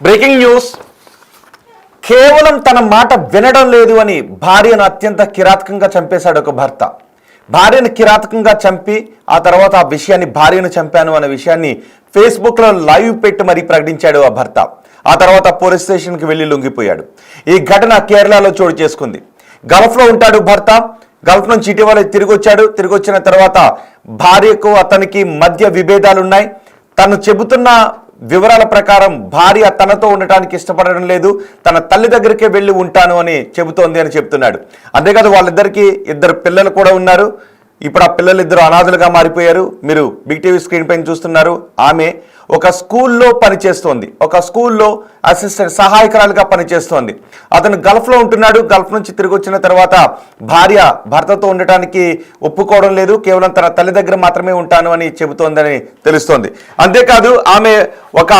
Breaking news. కేవలం తన మాట వినడం లేదు అని భార్యను అత్యంత కిరాతకంగా చంపేశాడు ఒక భర్త. భార్యను కిరాతకంగా చంపి ఆ తర్వాత ఆ విషయాన్ని భార్యను చంపాను అనే విషయాన్ని ఫేస్బుక్లో లైవ్ పెట్టి మరీ ప్రకటించాడు ఆ భర్త. ఆ తర్వాత పోలీస్ స్టేషన్కి వెళ్ళి లొంగిపోయాడు. ఈ ఘటన కేరళలో చోటు చేసుకుంది. గల్ఫ్లో ఉంటాడు భర్త. గల్ఫ్ నుంచి ఇటీవల తిరిగి వచ్చిన తర్వాత భార్యకు అతనికి మధ్య విభేదాలున్నాయి. తను చెబుతున్న వివరాల ప్రకారం భార్య తనతో ఉండటానికి ఇష్టపడడం లేదు, తన తల్లి దగ్గరికే వెళ్ళి ఉంటాను అని చెబుతోంది అని చెప్తున్నాడు. అంతేకాదు వాళ్ళిద్దరికి 2 పిల్లలు కూడా ఉన్నారు. ఇప్పుడు ఆ పిల్లలు 2 అనాథలుగా మారిపోయారు. మీరు బిగ్ టీవీ స్క్రీన్ పైన చూస్తున్నారు. ఆమె ఒక స్కూల్లో పనిచేస్తోంది. ఒక స్కూల్లో అసిస్టెంట్ సహాయకురాలుగా పనిచేస్తోంది. అతను గల్ఫ్లో ఉంటున్నాడు. గల్ఫ్ నుంచి తిరిగి వచ్చిన తర్వాత భార్య భర్తతో ఉండటానికి ఒప్పుకోవడం లేదు, కేవలం తన తల్లి దగ్గర మాత్రమే ఉంటాను అని చెబుతోందని తెలుస్తోంది. అంతేకాదు ఆమె ఒక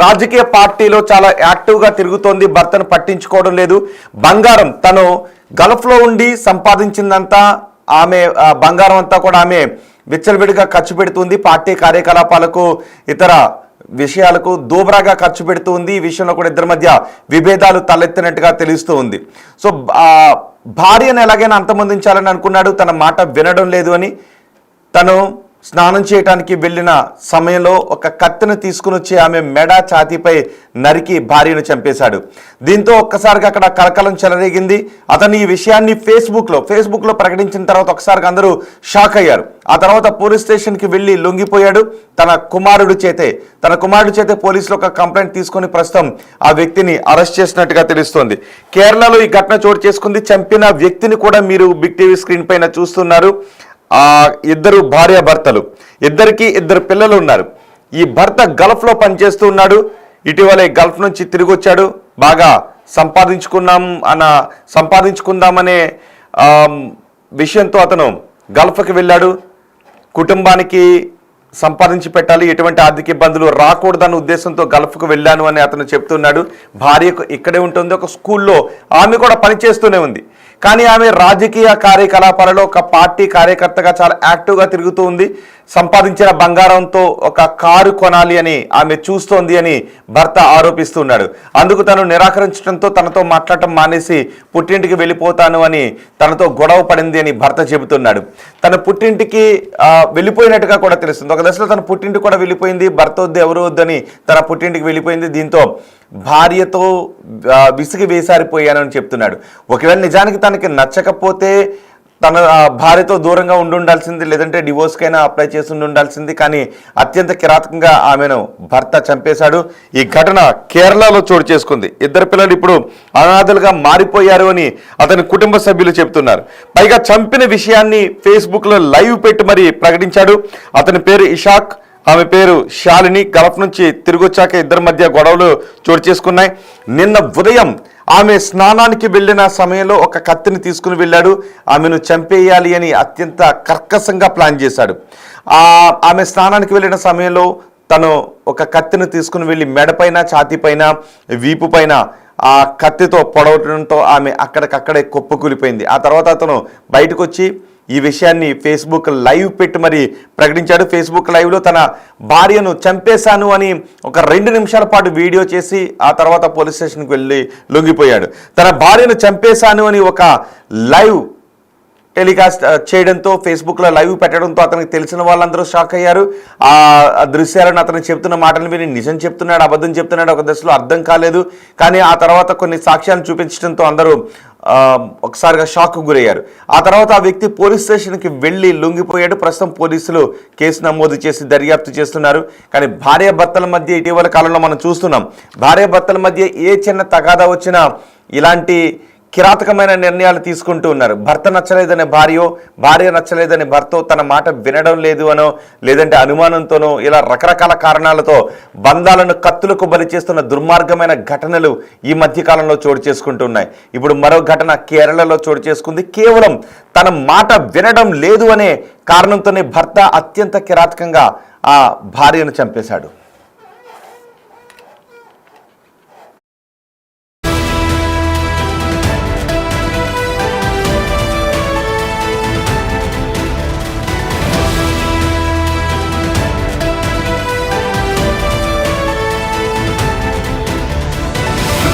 రాజకీయ పార్టీలో చాలా యాక్టివ్గా తిరుగుతోంది. భర్తను పట్టించుకోవడం లేదు. బంగారం తను గల్ఫ్లో ఉండి సంపాదించిందంతా ఆమె బంగారం అంతా కూడా ఆమె విచ్చలవిడిగా ఖర్చు పెడుతుంది. పార్టీ కార్యకలాపాలకు ఇతర విషయాలకు దోబరాగా ఖర్చు పెడుతుంది. ఈ విషయంలో కూడా ఇద్దరి మధ్య విభేదాలు తలెత్తినట్టుగా తెలుస్తూ ఉంది. సో భార్యను ఎలాగైనా అంతమొందించాలని అనుకున్నాడు. తన మాట వినడం లేదు అని తను స్నానం చేయడానికి వెళ్ళిన సమయంలో ఒక కత్తిని తీసుకుని వచ్చి ఆమె మెడ ఛాతీపై నరికి భార్యను చంపేశాడు. దీంతో ఒక్కసారిగా అక్కడ కలకలం చెలరేగింది. అతను ఈ విషయాన్ని ఫేస్బుక్లో ప్రకటించిన తర్వాత ఒకసారిగా అందరూ షాక్ అయ్యారు. ఆ తర్వాత పోలీస్ స్టేషన్కి వెళ్ళి లొంగిపోయాడు. తన కుమారుడి చేతే పోలీసులు ఒక కంప్లైంట్ తీసుకొని ప్రస్తుతం ఆ వ్యక్తిని అరెస్ట్ చేసినట్టుగా తెలుస్తోంది. కేరళలో ఈ ఘటన చోటు చేసుకుంది. చంపిన వ్యక్తిని కూడా మీరు బిగ్ టీవీ స్క్రీన్ పైన చూస్తున్నారు. ఆ 2 భార్యాభర్తలు, 2 పిల్లలు ఉన్నారు. ఈ భర్త గల్ఫ్లో పనిచేస్తూ ఉన్నాడు. ఇటీవలే గల్ఫ్ నుంచి తిరిగి వచ్చాడు. బాగా సంపాదించుకుందామనే విషయంతో అతను గల్ఫ్కి వెళ్ళాడు. కుటుంబానికి సంపాదించి పెట్టాలి, ఎటువంటి ఆర్థిక ఇబ్బందులు రాకూడదన్న ఉద్దేశంతో గల్ఫ్కు వెళ్ళాను అని అతను చెప్తున్నాడు. భార్యకు ఇక్కడే ఉంటుంది. ఒక స్కూల్లో ఆమె కూడా పనిచేస్తూనే ఉంది. కానీ ఆమె రాజకీయ కార్యకలాపాలలో ఒక పార్టీ కార్యకర్తగా చాలా యాక్టివ్గా తిరుగుతూ ఉంది. సంపాదించిన బంగారంతో ఒక కారు కొనాలి అని ఆమె చూస్తోంది అని భర్త ఆరోపిస్తున్నాడు. అందుకు తను నిరాకరించడంతో తనతో మాట్లాడటం మానేసి పుట్టింటికి వెళ్ళిపోతాను అని తనతో గొడవ పడింది అని భర్త చెబుతున్నాడు. తన పుట్టింటికి వెళ్ళిపోయినట్టుగా కూడా తెలుస్తుంది. ఒక దశలో తన పుట్టింటికి కూడా వెళ్ళిపోయింది. భర్త వద్దు ఎవరు వద్దని తన పుట్టింటికి వెళ్ళిపోయింది. దీంతో భార్యతో విసిగి వేసారిపోయానని చెప్తున్నాడు. ఒకవేళ నిజానికి తనకి నచ్చకపోతే తన భార్యతో దూరంగా ఉండాల్సింది, లేదంటే డివోర్స్కైనా అప్లై చేసి ఉండాల్సింది. కానీ అత్యంత కిరాతకంగా ఆమెను భర్త చంపేశాడు. ఈ ఘటన కేరళలో చోటు చేసుకుంది. 2 పిల్లలు ఇప్పుడు అనాథలుగా మారిపోయారు అని అతని కుటుంబ సభ్యులు చెప్తున్నారు. పైగా చంపిన విషయాన్ని ఫేస్బుక్లో లైవ్ పెట్టి మరీ ప్రకటించాడు. అతని పేరు ఇషాక్, ఆమె పేరు శాలిని. గల్ఫ్ నుంచి తిరిగి వచ్చాక 2 మధ్య గొడవలు చోటు చేసుకున్నాయి. నిన్న ఉదయం ఆమె స్నానానికి వెళ్ళిన సమయంలో ఒక కత్తిని తీసుకుని వెళ్ళాడు. ఆమెను చంపేయాలి అని అత్యంత కర్కశంగా ప్లాన్ చేశాడు. ఆమె స్నానానికి వెళ్ళిన సమయంలో తను ఒక కత్తిని తీసుకుని వెళ్ళి మెడపైన, ఛాతీపైన, వీపు పైన ఆ కత్తితో పొడవడంతో ఆమె అక్కడికక్కడే కుప్పకూలిపోయింది. ఆ తర్వాత అతను బయటకు వచ్చి ఈ విషయాన్ని ఫేస్బుక్ లైవ్ పెట్టి మరి ప్రకటించాడు. ఫేస్బుక్ లైవ్లో తన భార్యను చంపేశాను అని ఒక 2 నిమిషాల పాటు వీడియో చేసి ఆ తర్వాత పోలీస్ స్టేషన్కి వెళ్ళి లొంగిపోయాడు. తన భార్యను చంపేశాను అని ఒక లైవ్ టెలికాస్ట్ చేయడంతో, ఫేస్బుక్లో లైవ్ పెట్టడంతో అతనికి తెలిసిన వాళ్ళందరూ షాక్ అయ్యారు. ఆ దృశ్యాలను అతను చెప్తున్న మాటలు విని నిజం చెప్తున్నాడు, అబద్ధం చెప్తున్నాడు ఒక దశలో అర్థం కాలేదు. కానీ ఆ తర్వాత కొన్ని సాక్ష్యాలను చూపించడంతో అందరూ ఒకసారిగా షాక్కు గురయ్యారు. ఆ తర్వాత ఆ వ్యక్తి పోలీస్ స్టేషన్కి వెళ్ళి లొంగిపోయాడు. ప్రస్తుతం పోలీసులు కేసు నమోదు చేసి దర్యాప్తు చేస్తున్నారు. కానీ భార్యాభర్తల మధ్య ఇటీవల కాలంలో మనం చూస్తున్నాం, భార్యాభర్తల మధ్య ఏ చిన్న తగాదా వచ్చినా ఇలాంటి కిరాతకమైన నిర్ణయాలు తీసుకుంటూ ఉన్నారు. భర్త నచ్చలేదనే భార్య నచ్చలేదనే భర్త తన మాట వినడం లేదు అనో, లేదంటే అనుమానంతోనో, ఇలా రకరకాల కారణాలతో బంధాలను కత్తులకు బలి చేస్తున్న దుర్మార్గమైన ఘటనలు ఈ మధ్యకాలంలో చోటు చేసుకుంటున్నాయి. ఇప్పుడు మరో ఘటన కేరళలో చోటు చేసుకుంది. కేవలం తన మాట వినడం లేదు అనే కారణంతోనే భర్త అత్యంత కిరాతకంగా ఆ భార్యను చంపేశాడు.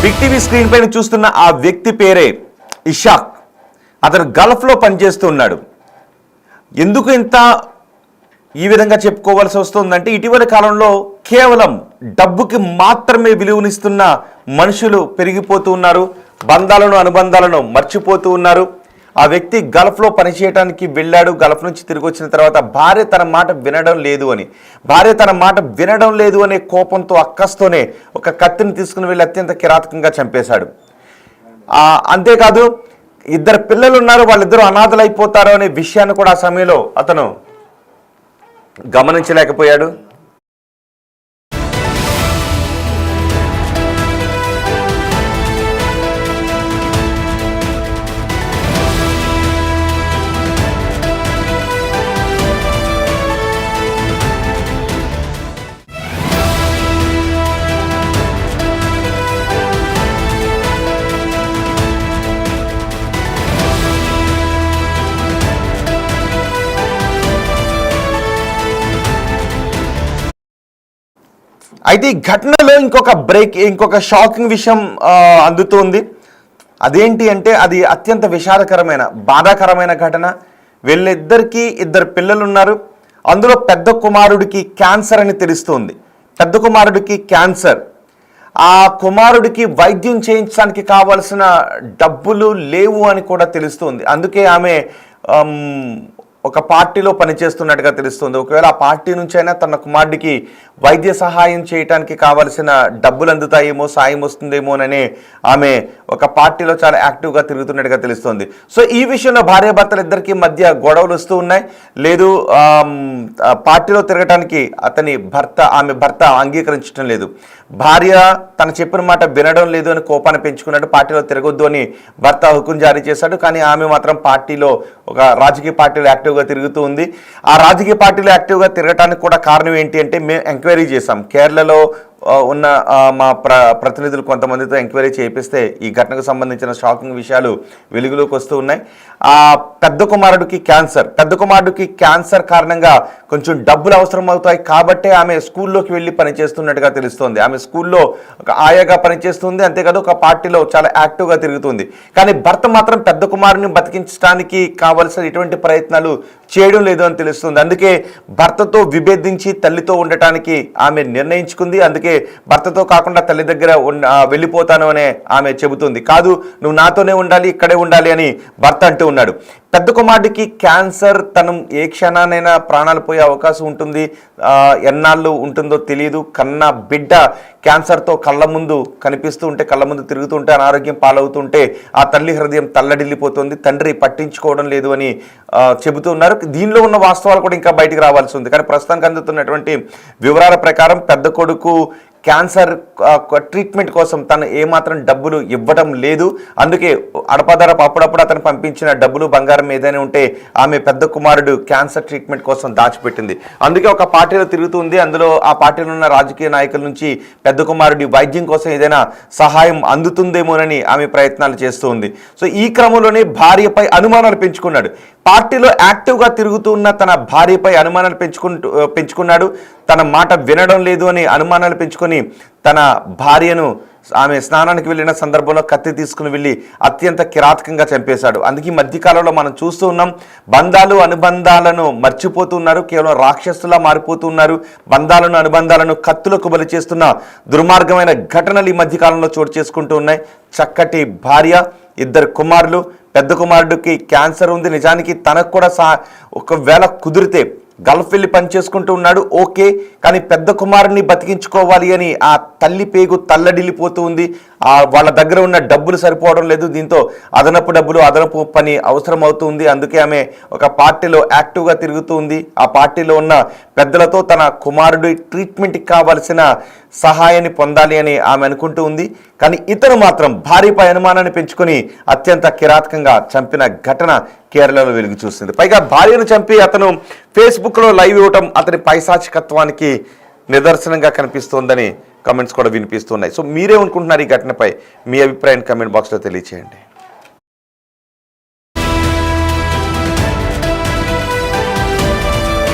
బిగ్ టీవీ స్క్రీన్ పైన చూస్తున్న ఆ వ్యక్తి పేరే ఇషాక్. అతను గల్ఫ్లో పనిచేస్తూ ఉన్నాడు. ఎందుకు ఇంత ఈ విధంగా చెప్పుకోవాల్సి వస్తుందంటే ఇటీవల కాలంలో కేవలం డబ్బుకి మాత్రమే విలువనిస్తున్న మనుషులు పెరిగిపోతూ ఉన్నారు. బంధాలను అనుబంధాలను మర్చిపోతూ ఉన్నారు. ఆ వ్యక్తి గల్ఫ్లో పనిచేయడానికి వెళ్ళాడు. గల్ఫ్ నుంచి తిరిగి వచ్చిన తర్వాత భార్య తన మాట వినడం లేదు అనే కోపంతో అక్కస్తోనే ఒక కత్తిని తీసుకుని వెళ్ళి అత్యంత కిరాతకంగా చంపేశాడు. అంతేకాదు 2 పిల్లలు ఉన్నారు, వాళ్ళిద్దరూ అనాథలు అయిపోతారు అనే విషయాన్ని కూడా ఆ సమయంలో అతను గమనించలేకపోయాడు. అయితే ఈ ఘటనలో ఇంకొక షాకింగ్ విషయం అందుతోంది. అదేంటి అంటే అది అత్యంత విషాదకరమైన బాధాకరమైన ఘటన. వీళ్ళిద్దరికీ 2 పిల్లలు ఉన్నారు. అందులో పెద్ద కుమారుడికి క్యాన్సర్ అని తెలుస్తోంది. పెద్ద కుమారుడికి క్యాన్సర్. ఆ కుమారుడికి వైద్యం చేయించడానికి కావలసిన డబ్బులు లేవు అని కూడా తెలుస్తోంది. అందుకే ఆమె ఒక పార్టీలో పనిచేస్తున్నట్టుగా తెలుస్తుంది. ఒకవేళ ఆ పార్టీ నుంచైనా తన కుమారుడికి వైద్య సహాయం చేయడానికి కావలసిన డబ్బులు అందుతాయేమో, సాయం వస్తుందేమోనని ఆమె ఒక పార్టీలో చాలా యాక్టివ్గా తిరుగుతున్నట్టుగా తెలుస్తుంది. సో ఈ విషయంలో భార్యాభర్తలు ఇద్దరికి మధ్య గొడవలు వస్తూ ఉన్నాయి. లేదు పార్టీలో తిరగటానికి ఆమె భర్త అంగీకరించడం లేదు. భార్య తను చెప్పిన మాట వినడం లేదు అని కోపాన్ని పెంచుకున్నాడు. పార్టీలో తిరగొద్దు అని భర్త హుకుం జారీ చేశాడు. కానీ ఆమె మాత్రం ఒక రాజకీయ పార్టీలో యాక్టివ్గా తిరుగుతూ ఉంది. ఆ రాజకీయ పార్టీలో యాక్టివ్గా తిరగటానికి కూడా కారణం ఏంటి అంటే మేము ఎంక్వైరీ చేశాం. కేరళలో ఉన్న మా ప్రతినిధులు కొంతమందితో ఎంక్వైరీ చేపిస్తే ఈ ఘటనకు సంబంధించిన షాకింగ్ విషయాలు వెలుగులోకి వస్తూ ఉన్నాయి. ఆ పెద్ద కుమారుడికి క్యాన్సర్ కారణంగా కొంచెం డబ్బులు అవసరం అవుతాయి కాబట్టే ఆమె స్కూల్లోకి వెళ్ళి పనిచేస్తున్నట్టుగా తెలుస్తోంది. ఆమె స్కూల్లో ఒక ఆయాగా పనిచేస్తుంది. అంతేకాదు ఒక పార్టీలో చాలా యాక్టివ్గా తిరుగుతుంది. కానీ భర్త మాత్రం పెద్ద కుమారుని బతికించడానికి కావలసిన ఎటువంటి ప్రయత్నాలు చేయడం లేదు అని తెలుస్తుంది. అందుకే భర్తతో విభేదించి తల్లితో ఉండటానికి ఆమె నిర్ణయించుకుంది. అందుకే భర్తతో కాకుండా తల్లి దగ్గర వెళ్ళిపోతాను అనే ఆమె చెబుతుంది. కాదు, నువ్వు నాతోనే ఉండాలి, ఇక్కడే ఉండాలి అని భర్త అంటూ ఉన్నాడు. పెద్ద కుమారుడికి క్యాన్సర్, తను ఏ క్షణానైనా ప్రాణాలు పోయే అవకాశం ఉంటుంది. ఎన్నాళ్ళు ఉంటుందో తెలియదు. కన్న బిడ్డ క్యాన్సర్తో కళ్ళ ముందు కనిపిస్తూ ఉంటే, కళ్ళ ముందు తిరుగుతూ ఉంటే, అనారోగ్యం పాలవుతుంటే ఆ తల్లి హృదయం తల్లడిల్లిపోతుంది. తండ్రి పట్టించుకోవడం లేదు అని చెబుతూ ఉన్నారు. దీనిలో ఉన్న వాస్తవాలు కూడా ఇంకా బయటికి రావాల్సి ఉంది. కానీ ప్రస్తుతానికి అందుతున్నటువంటి వివరాల ప్రకారం పెద్ద కొడుకు క్యాన్సర్ ట్రీట్మెంట్ కోసం తను ఏమాత్రం డబ్బులు ఇవ్వడం లేదు. అందుకే అడపదడప అప్పుడప్పుడు అతను పంపించిన డబ్బులు బంగారం ఏదైనా ఉంటే ఆమె పెద్ద కుమారుడు క్యాన్సర్ ట్రీట్మెంట్ కోసం దాచిపెట్టింది. అందుకే ఒక పార్టీలో తిరుగుతుంది. అందులో ఆ పార్టీలో ఉన్న రాజకీయ నాయకుల నుంచి పెద్ద కుమారుడి వైద్యం కోసం ఏదైనా సహాయం అందుతుందేమోనని ఆమె ప్రయత్నాలు చేస్తూ ఉంది. సో ఈ క్రమంలోనే భార్యపై అనుమానాలు పెంచుకున్నాడు. పార్టీలో యాక్టివ్గా తిరుగుతూ ఉన్న తన భార్యపై అనుమానాలు పెంచుకున్నాడు. తన మాట వినడం లేదు అని అనుమానాలు పెంచుకొని తన భార్యను ఆమె స్నానానికి వెళ్ళిన సందర్భంలో కత్తి తీసుకుని వెళ్ళి అత్యంత కిరాతకంగా చంపేశాడు. అందుకే ఈ మధ్యకాలంలో మనం చూస్తూ ఉన్నాం, బంధాలు అనుబంధాలను మర్చిపోతున్నారు. కేవలం రాక్షసులా మారిపోతున్నారు. బంధాలను అనుబంధాలను కత్తులకు బలి చేస్తున్న దుర్మార్గమైన ఘటనలు ఈ మధ్యకాలంలో చోటు చేసుకుంటూ ఉన్నాయి. చక్కటి భార్య, 2 కుమారులు. పెద్ద కుమారుడికి క్యాన్సర్ ఉంది. నిజానికి తనకు కూడా ఒకవేళ కుదిరితే గల్ఫ్ వెళ్ళి పని చేసుకుంటూ ఉన్నాడు, ఓకే. కానీ పెద్ద కుమారుని బతికించుకోవాలి అని ఆ తల్లి పేగు తల్లడిల్లిపోతూ ఉంది. వాళ్ళ దగ్గర ఉన్న డబ్బులు సరిపోవడం లేదు. దీంతో అదనపు పని అవసరం అవుతుంది. అందుకే ఆమె ఒక పార్టీలో యాక్టివ్గా తిరుగుతూ ఉంది. ఆ పార్టీలో ఉన్న పెద్దలతో తన కుమారుడి ట్రీట్మెంట్కి కావాల్సిన సహాయాన్ని పొందాలి అని ఆమె అనుకుంటూ ఉంది. కానీ ఇతను మాత్రం భార్యపై అనుమానాన్ని పెంచుకొని అత్యంత కిరాతకంగా చంపిన ఘటన కేరళలో వెలుగు చూస్తుంది. పైగా భార్యను చంపి అతను ఫేస్బుక్లో లైవ్ ఇవ్వటం అతని పైశాచికత్వానికి నిదర్శనంగా కనిపిస్తోందని కమెంట్స్ కూడా వినిపిస్తున్నాయి. సో మీరేమనుకుంటున్నారు ఈ ఘటనపై? మీ అభిప్రాయాన్ని కమెంట్ బాక్స్లో తెలియచేయండి.